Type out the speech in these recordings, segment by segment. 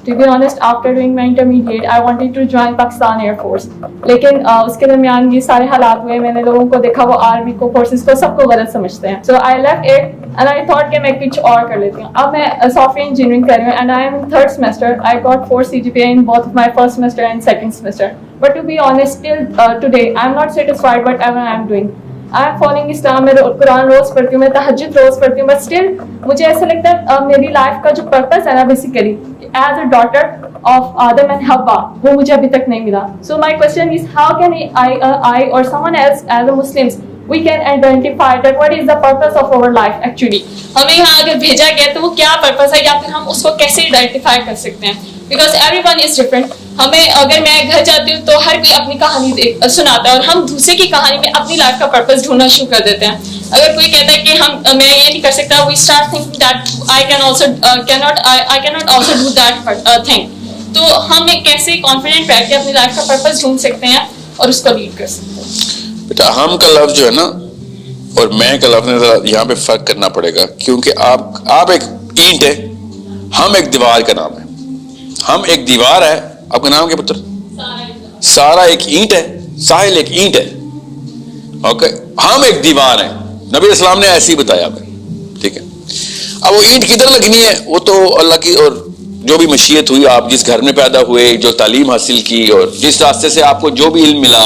To be honest, after doing my intermediate, I wanted to join Pakistan Air Force. लेकिन उसके दरमियान ये सारे हालात हुए, मैंने लोगों को देखा वो आर्मी को, फोर्सेस को, सबको गलत समझते हैं. So I left it and I thought कि मैं कुछ और कर लेती हूँ. अब मैं सॉफ्टवेयर इंजीनियरिंग कर रही हूँ and I am in 3rd semester. I got 4 CGPA in both my 1st semester and 2nd semester. But to be honest, till today, I am not satisfied whatever I am doing. I am following Islam, मैं कुरान रोज़ पढ़ती हूँ, मैं तहज्जुद रोज़ पढ़ती हूँ, but still मुझे ऐसा लगता है मेरी लाइफ का जो पर्पस है ना, basically as a daughter of Adam and Hawa, वो मुझे अभी तक नहीं मिला. So my question is, how can I or someone else as a Muslims we can identify that what is the purpose of our life actually? हमें यहाँ अगर भेजा गया तो वो क्या पर्पस है, या फिर हम उसको कैसे आइडेंटिफाई कर सकते हैं? Because everyone is different. हमें अगर मैं घर जाती हूँ तो हर कोई अपनी कहानी सुनाता है और हम दूसरे की कहानी में अपनी लाइफ का पर्पस ढूंढना शुरू कर देते हैं. अगर कोई कहता है कि मैं ये नहीं कर सकता, we start thinking that I cannot also do that thing. तो हम कैसे कॉन्फिडेंट रह के अपनी लाइफ का पर्पस ढूंढ सकते हैं और उसको लीड कर सकते हैं? बेटा, हम का लफ्ज जो है ना और मैं का लफ्ज यहाँ पे फर्क करना पड़ेगा, क्योंकि आप एक ईंट है, हम एक दीवार का नाम है. हम एक दीवार है. आपका नाम क्या पुत्र? सारा एक ईंट है, साहिल एक ईंट है. ओके, हम एक दीवार है. नबी इस्लाम ने ऐसे ही बताया हमें. ठीक है, अब वो ईंट किधर लगनी है वो तो अल्लाह की, और जो भी मशीयत हुई, आप जिस घर में पैदा हुए, जो तालीम हासिल की और जिस रास्ते से आपको जो भी इल्म मिला,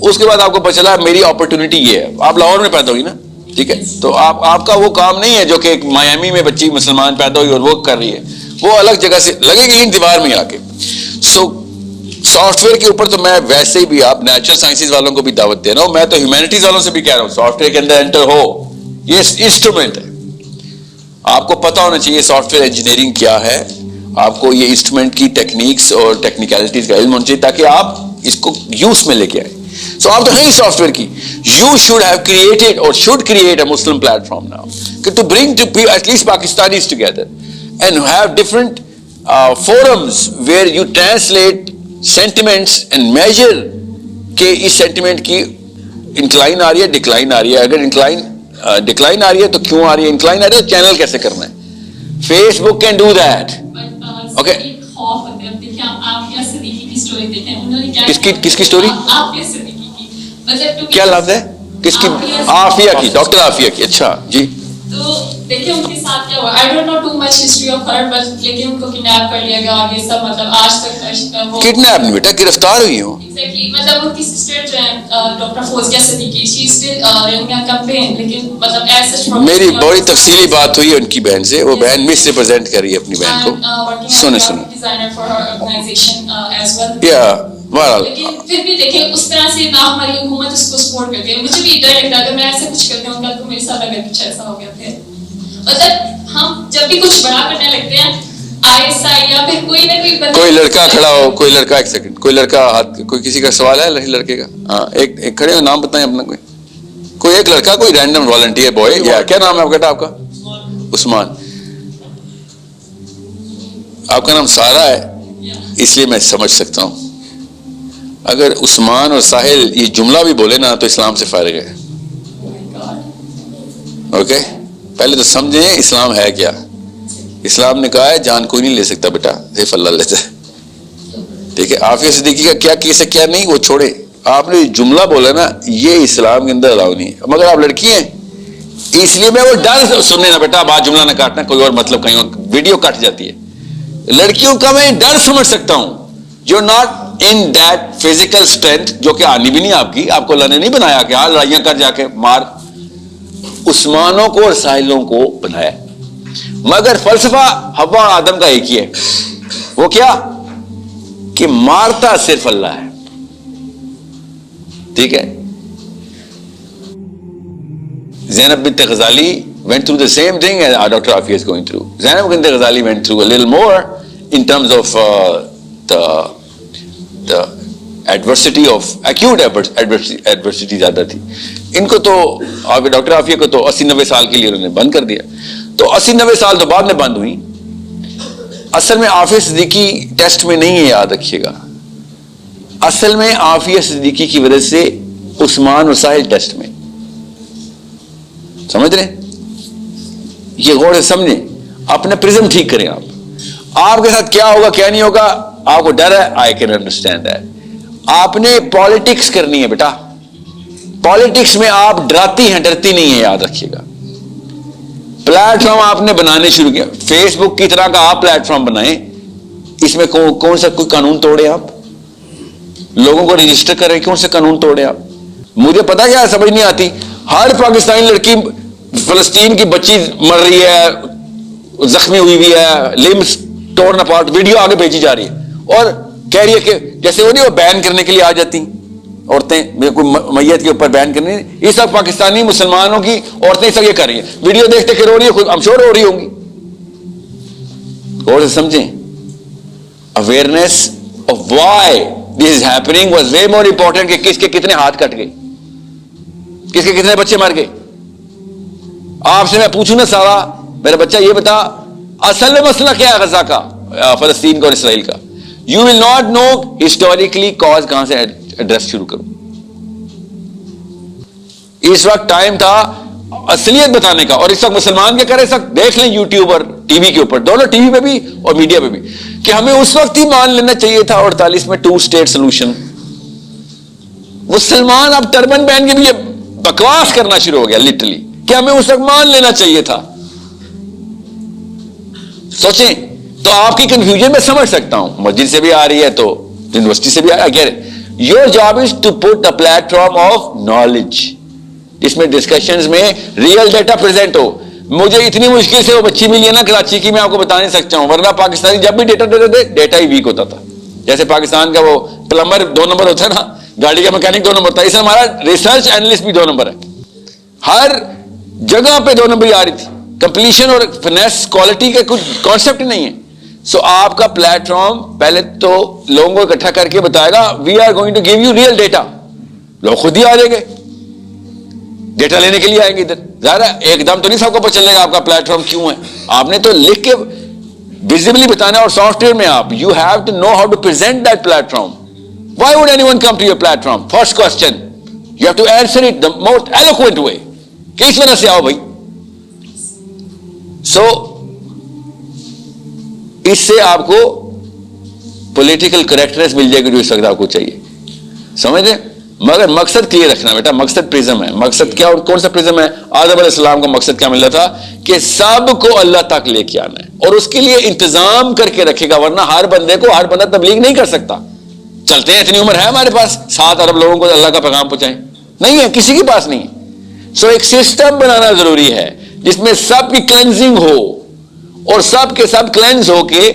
उसके बाद आपको पता चला मेरी अपॉर्चुनिटी ये है. आप लाहौर में पैदा हुई ना, ठीक है, तो आपका वो काम नहीं है जो कि एक मायामी में बच्ची मुसलमान पैदा हुई और वो कर रही है, वो अलग जगह से लगेगी इन दीवार में आके. सो सॉफ्टवेयर के ऊपर तो मैं वैसे ही भी, आप नेचुरल साइंसेज वालों को भी दावत दे रहा हूं, मैं तो ह्यूमैनिटीज वालों से भी कह रहा हूं, सॉफ्टवेयर के अंदर एंटर हो. ये इंस्ट्रूमेंट है, आपको पता होना चाहिए सॉफ्टवेयर इंजीनियरिंग क्या है, आपको ये इंस्ट्रूमेंट की टेक्निक्स और टेक्निकलिटीज का इल्म होना चाहिए ताकि आप इसको यूज में लेके आए. सो आप तो हैं ही सॉफ्टवेयर की. यू शुड हैव क्रिएटेड और should create a Muslim platform now to bring to at least Pakistanis together and have different forums where you translate sentiments and measure कि इस sentiment की incline आ रही है, decline आ रही है. अगर decline आ रही है तो क्यों आ रही है, incline आ रही है तो channel कैसे करना है. Facebook can do that. Okay. किसकी स्टोरी? क्या लफ्ज है? किसकी? आफिया की, डॉक्टर आफिया की. अच्छा जी. तो देखिए उनके साथ क्या हुआ, I don't know too much history of her, but लेकिन उनको किडनैप कर लिया गया और ये सब, मतलब आज तक वो किडनैप नहीं बेटा, गिरफ्तार हुई हो. एग्जैक्टली, मतलब उनकी सिस्टर जो है doctor Fauzia Siddiqui, she is still running a campaign, लेकिन मतलब एज सच मेरी बड़ी तफसीली बात हुई है उनकी बहन से, वो बहन मिस रिप्रेजेंट कर रही है अपनी बहन को. सुने designer for her organization as well. या लेकिन फिर भी देखें उस तरह से ना हमारी हुकूमत उसको सपोर्ट करती है. मुझे भी डर लगता है अगर मैं ऐसे कुछ करती हूँ कल को मेरे साथ अगर कुछ ऐसा हो गया. फिर मतलब हम जब भी कुछ बड़ा करने लगते हैं, ISI या फिर कोई ना कोई लड़का खड़ा हो, कोई लड़का, एक सेकंड, कोई लड़का हाथ, कोई किसी का सवाल है लड़के का? हाँ, एक खड़े हो, नाम बताएं अपना. कोई एक लड़का, कोई रैंडम वॉलंटियर बॉय, या क्या नाम है बेटा आपका? उस्मान. आपका नाम सारा है, इसलिए मैं समझ सकता हूँ. अगर उस्मान और साहिल ये जुमला भी बोले ना तो इस्लाम से फारिग है. ओके, पहले तो समझें इस्लाम है क्या. इस्लाम ने कहा है जान कोई नहीं ले सकता बेटा, सिर्फ अल्लाह लेता है. ठीक है, आफिया सिद्दीकी का क्या केस है क्या नहीं वो छोड़े, आपने जुमला बोला ना, ये इस्लाम के अंदर अलाउ नहीं है. मगर आप लड़की हैं इसलिए मैं वो डर, सुनने ना बेटा, बात जुमला ना काटना, कोई और मतलब कहीं और वीडियो कट जाती है. लड़कियों का मैं डर समझ सकता हूं, जो not in that physical strength, जो कि आनी भी नहीं आपकी, आपको अल्लाह ने नहीं बनाया कि हाँ लड़ाइयां कर जाके मार. उस्मानों को और साहिलों को बनाया, मगर फलसफा हवा और आदम का एक ही है. वो क्या कि मारता सिर्फ अल्लाह है. ठीक है, Zainab bint Ghazali went through the same thing as our Dr. Afia is going through. Zainab bint Ghazali went through a little more in terms of the adversity of acute adversity ज्यादा थी. इनको तो doctor Aafia को तो 80-90 साल के लिए उन्होंने बंद कर दिया. तो 80-90 साल तो बाद में बंद हुई. असल में आफिया सिद्दीकी टेस्ट में नहीं है, याद रखिएगा. असल में आफिया सिद्दीकी की वजह से उस्मान और साहिल टेस्ट में. समझ रहे? ये गौर से समझें, अपना प्रिज्म ठीक करें. आपके साथ क्या होगा क्या नहीं होगा आपको डर है, आई कैन अंडरस्टैंड दैट। आपने पॉलिटिक्स करनी है बेटा, पॉलिटिक्स में आप डराती हैं, डरती नहीं है, याद रखिएगा। प्लेटफॉर्म आपने बनाने शुरू किया, फेसबुक की तरह का आप प्लेटफॉर्म बनाएं, इसमें कौन सा कोई कानून तोड़े आप, लोगों को रजिस्टर करें, कौन से कानून तोड़े आप? मुझे पता क्या समझ नहीं आती, हर पाकिस्तानी लड़की फलस्तीन की बच्ची मर रही है, जख्मी हुई हुई है, लिम्स टोर्न अपार्ट, वीडियो आगे भेजी जा रही है और कह रही है कि जैसे वो नहीं, वो बैन करने के लिए आ जाती औरतें, कोई मैयत के ऊपर बैन करने, ये सब पाकिस्तानी मुसलमानों की औरतें सब ये कर रही है, वीडियो देखते के रो रही है, खुद हम श्योर हो रही होंगी। और समझें, awareness of why this is happening was way more important कि किसके कितने हाथ कट गए, किसके कितने बच्चे मर गए। आपसे मैं पूछूं ना सारा, मेरा बच्चा ये बता असल में मसला क्या है गजा का, फलस्तीन का और इसराइल का, you will not know historically cause कहां से एड्रेस शुरू करूं। इस वक्त टाइम था असलियत बताने का, और इस वक्त मुसलमान क्या करे, इस वक्त देख लें यूट्यूब और टीवी के ऊपर, दोनों टीवी पे भी और मीडिया पे भी, कि हमें उस वक्त ही मान लेना चाहिए था 48 में 2 स्टेट सोल्यूशन। मुसलमान अब टर्बन पहन के भी बकवास करना शुरू हो गया लिटरली, कि हमें उस वक्त मान लेना चाहिए था। सोचें तो आपकी कंफ्यूजन मैं समझ सकता हूं, मस्जिद से भी आ रही है तो यूनिवर्सिटी से भी आ रही है। Your job is to put a platform of knowledge, इसमें डिस्कशंस में रियल डेटा प्रेजेंट हो। मुझे इतनी मुश्किल से वो बच्ची मिली है ना कराची की, मैं आपको बता नहीं सकता हूं, वरना पाकिस्तानी जब भी डेटा देते थे डेटा ही वीक होता था। जैसे पाकिस्तान का वो प्लम्बर 2 नंबर होता है ना, गाड़ी का मैकेनिक 2 नंबर था, इसलिए हमारा रिसर्च एनालिस्ट भी 2 नंबर है, हर जगह पे 2 नंबर आ रही थी। कंप्लीशन और फिनेस क्वालिटी का कुछ कॉन्सेप्ट नहीं है। सो आपका प्लेटफॉर्म पहले तो लोगों को इकट्ठा करके बताएगा, we are going to give you real data, लोग खुद ही आ जाएंगे, डेटा लेने के लिए आएंगे इधर। ज़ाहिर है एकदम तो नहीं सबको पता चलेगा आपका प्लेटफॉर्म क्यों है, आपने तो लिख के विजिबली बताना है। और सॉफ्टवेयर में आप you have to know how to present that platform. Why would anyone come to your platform? First question you have to answer it the most eloquent way, किस वजह से आओ भाई। सो इससे आपको पॉलिटिकल करेक्टनेस मिल जाएगी जो इस वक्त आपको चाहिए, समझ रहे? मगर मकसद क्लियर रखना बेटा, मकसद प्रिज्म है। मकसद क्या और कौन सा प्रिज्म है? आदम अलैहिस्सलाम का मकसद क्या मिला था कि सबको अल्लाह तक लेके आना है, और उसके लिए इंतजाम करके रखेगा, वरना हर बंदे को हर बंदा तबलीग नहीं कर सकता। चलते हैं, इतनी उम्र है हमारे पास 7 अरब लोगों को अल्लाह का पैगाम पहुंचाएं, नहीं है, किसी के पास नहीं है। सो एक सिस्टम बनाना जरूरी है जिसमें सबकी क्लेंजिंग हो, और सब के सब क्लेंज होके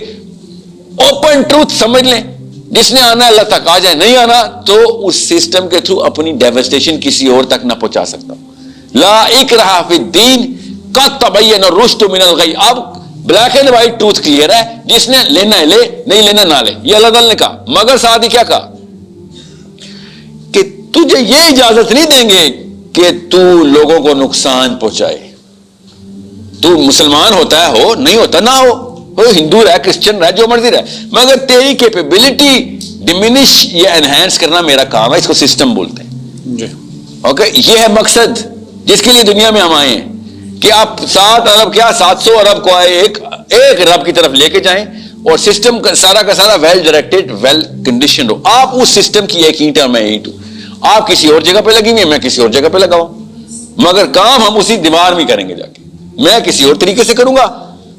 ओपन ट्रूथ समझ लें। जिसने आना है अल्लाह तक आ जाए, नहीं आना तो उस सिस्टम के थ्रू अपनी डेवस्टेशन किसी और तक ना पहुंचा सकता। ला इकराहा फिद्दीन कद तबय्यन रुश्द मिनल गय। अब black and white truth clear है, जिसने लेना है ले, नहीं लेना ना ले, ये अल्लाह ताला ने कहा। मगर साथ ही क्या कहा कि तुझे ये इजाजत नहीं देंगे कि तू लोगों को नुकसान पहुंचाए। तू मुसलमान होता है हो, नहीं होता ना हो, हिंदू रहे, क्रिश्चियन रहे, जो मर्जी रहे, मगर तेरी कैपेबिलिटी डिमिनिश या एनहांस करना मेरा काम है। इसको सिस्टम बोलते हैं जी। ओके, ये है मकसद जिसके लिए दुनिया में हम आए हैं, कि आप 7 अरब क्या 700 अरब को आए एक रब की तरफ लेके जाएं, और सिस्टम का सारा वेल डायरेक्टेड, वेल कंडीशनड हो। आप उस सिस्टम की एक ईंट है, मैं ईंट हूं। आप किसी और जगह पे लगी हुई है, मैं किसी और जगह पे लगा हूं, मगर काम हम उसी दीवार में करेंगे जाके। मैं किसी और तरीके से करूंगा,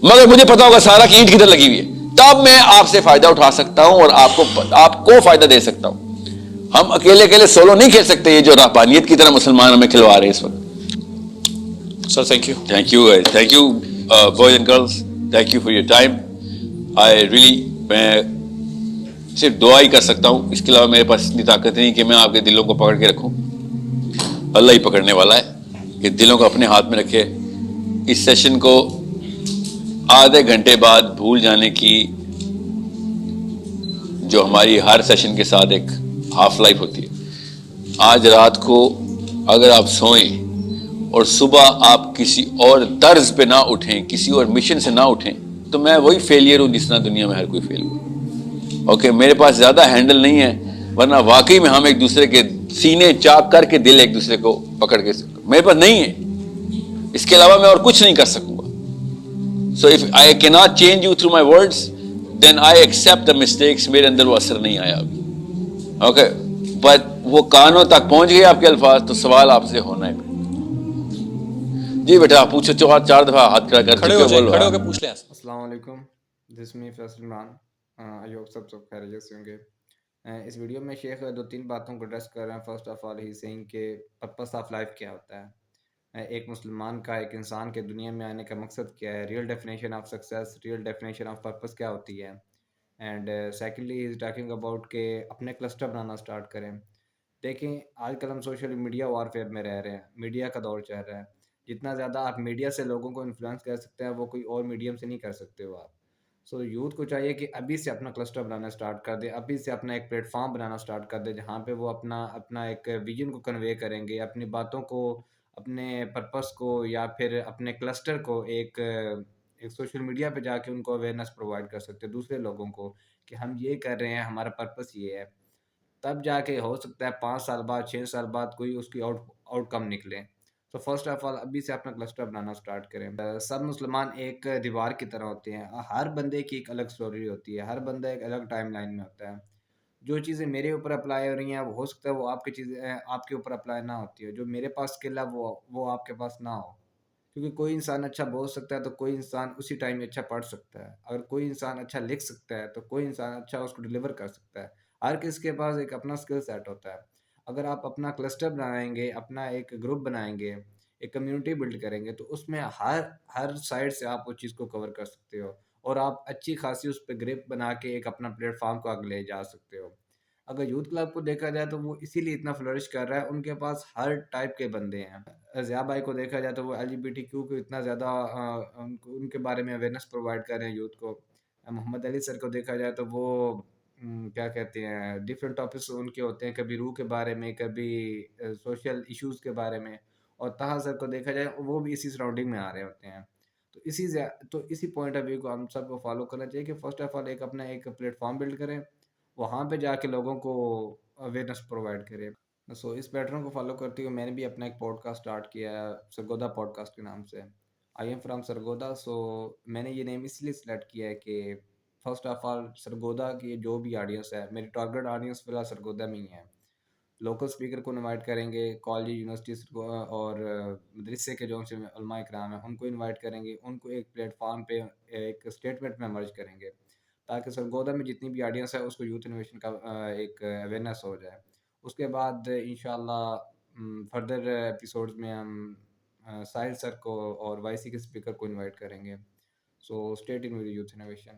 मगर मुझे पता होगा सारा की ईंट किधर लगी हुई है, तब मैं आपसे फायदा उठा सकता हूं और आपको फायदा दे सकता हूं। हम अकेले सोलो नहीं खेल सकते, ये जो रहबानियत की तरह मुसलमान हमें खिलवा रहे हैं इस वक्त। Sir thank you boys and girls, thank you for your time. I really, मैं सिर्फ दुआ ही कर सकता हूं, इसके अलावा मेरे पास इतनी ताकत नहीं कि मैं आपके दिलों को पकड़ के रखूं। अल्लाह ही पकड़ने वाला है कि दिलों को अपने हाथ में रखे। इस सेशन को आधे घंटे बाद भूल जाने की जो हमारी हर सेशन के साथ एक हाफ लाइफ होती है, आज रात को अगर आप सोएं और सुबह आप किसी और तर्ज पे ना उठें, किसी और मिशन से ना उठें, तो मैं वही फेलियर हूं जिस तरह दुनिया में हर कोई फेल हुआ। ओके, मेरे पास ज्यादा हैंडल नहीं है, वरना वाकई में हम एक दूसरे के सीने चाक करके दिल एक दूसरे को पकड़ के, मेरे पास नहीं है। इसके अलावा मैं और कुछ नहीं कर सकूंगा। So if I cannot change you through my words, then I accept the mistakes. میرے اندر وہ اثر نہیں آیا ابھی. اوکے بٹ وہ کانوں تک پہنچ گئے آپ کے الفاظ, تو سوال آپ سے ہونا ہے. جی بیٹا آپ پوچھو, چار دفعہ ہاتھ کھڑا کر کھڑے چکے ہو ہو, جائیں, بولو. کھڑے ہو کے پوچھ لیں. السلام علیکم. دس می فیصل عمران. آئی ہوپ سب خیریت سے ہوں گے. اس ویڈیو میں شیخ 2-3 باتوں کو ایڈریس کر رہے ہیں. فرسٹ آف آل ہی سینگ کہ پرپس آف لائف کیا ہوتا ہے. ایک مسلمان کا, ایک انسان کے دنیا میں آنے کا مقصد کیا ہے. Real definition of success, real definition of purpose کیا ہوتی ہے. And secondly is talking about کہ اپنے کلسٹر بنانا سٹارٹ کریں. دیکھیں آج کل ہم سوشل میڈیا وارفیئر میں رہ رہے ہیں, میڈیا کا دور چل رہا ہے. جتنا زیادہ آپ میڈیا سے لوگوں کو انفلوئنس کر سکتے ہیں وہ کوئی اور میڈیم سے نہیں کر سکتے ہو آپ. سو یوتھ کو چاہیے کہ ابھی سے اپنا کلسٹر بنانا سٹارٹ کر دے, ابھی سے اپنا ایک پلیٹ فارم بنانا سٹارٹ کر دے جہاں پہ وہ اپنا ایک ویژن کو کنوے کریں گے, اپنی باتوں کو, اپنے پرپس کو یا پھر اپنے کلسٹر کو ایک سوشل میڈیا پہ جا کے ان کو اویئرنیس پرووائڈ کر سکتے ہیں دوسرے لوگوں کو کہ ہم یہ کر رہے ہیں, ہمارا پرپس یہ ہے. تب جا کے ہو سکتا ہے 5 سال بعد 6 سال بعد کوئی اس کی آؤٹ کم نکلے. تو فرسٹ آف آل ابھی سے اپنا کلسٹر بنانا سٹارٹ کریں. سب مسلمان ایک دیوار کی طرح ہوتے ہیں, ہر بندے کی ایک الگ سٹوری ہوتی ہے, ہر بندہ ایک الگ ٹائم لائن میں ہوتا ہے. جو چیزیں میرے اوپر اپلائی ہو رہی ہیں وہ ہو سکتا ہے وہ آپ کی چیزیں آپ کے اوپر اپلائی نہ ہوتی ہے. جو میرے پاس اسکل ہے وہ آپ کے پاس نہ ہو. کیونکہ کوئی انسان اچھا بول سکتا ہے تو کوئی انسان اسی ٹائم میں اچھا پڑھ سکتا ہے. اگر کوئی انسان اچھا لکھ سکتا ہے تو کوئی انسان اچھا اس کو ڈلیور کر سکتا ہے. ہر کس کے پاس ایک اپنا اسکل سیٹ ہوتا ہے. اگر آپ اپنا کلسٹر بنائیں گے, اپنا ایک گروپ بنائیں گے, ایک کمیونٹی بلڈ کریں گے, تو اس میں ہر سائڈ سے آپ اس چیز کو کور کر سکتے ہو اور آپ اچھی خاصی اس پہ گریپ بنا کے ایک اپنا پلیٹ فارم کو آگے لے جا سکتے ہو. اگر یوتھ کلب کو دیکھا جائے تو وہ اسی لیے اتنا فلورش کر رہا ہے, ان کے پاس ہر ٹائپ کے بندے ہیں. ضیاء بھائی کو دیکھا جائے تو وہ LGBT کو اتنا زیادہ ان کے بارے میں اویئرنیس پرووائڈ کر رہے ہیں یوتھ کو. محمد علی سر کو دیکھا جائے تو وہ کیا کہتے ہیں, ڈفرینٹ ٹاپکس ان کے ہوتے ہیں, کبھی روح کے بارے میں, کبھی سوشل ایشوز کے بارے میں. اور طاہر سر کو دیکھا جائے وہ بھی اسی سراؤنڈنگ میں آ رہے ہوتے ہیں. تو اسی پوائنٹ آف ویو کو ہم سب کو فالو کرنا چاہیے کہ فرسٹ آف آل ایک اپنا ایک پلیٹ فارم بلڈ کریں, وہاں پہ جا کے لوگوں کو اویئرنیس پرووائڈ کریں. سو اس پیٹرن کو فالو کرتے ہوئے میں نے بھی اپنا ایک پوڈ کاسٹ اسٹارٹ کیا ہے سرگودا پوڈ کاسٹ کے نام سے. I am from Sargodha. So میں نے یہ نیم اس لیے سلیکٹ کیا ہے کہ فرسٹ آف آل سرگودا کی جو بھی آڈینس ہے, میری ٹارگیٹ آڈینس فی الحال سرگودا میں ہی ہے. لوکل اسپیکر کو انوائٹ کریں گے, کالج یونیورسٹیز کو اور مدرسے کے جو علماء اکرام ہیں ان کو انوائٹ کریں گے. ان کو ایک پلیٹ فارم پہ ایک اسٹیٹمنٹ میں مرج کریں گے تاکہ سرگودا میں جتنی بھی آڈینس ہے اس کو یوتھ انویشن کا ایک اویئرنیس ہو جائے. اس کے بعد انشاءاللہ فردر ایپیسوڈز میں ہم ساحل سر کو اور وائی سی کے اسپیکر کو انوائٹ کریں گے. So stay tune with youth innovation.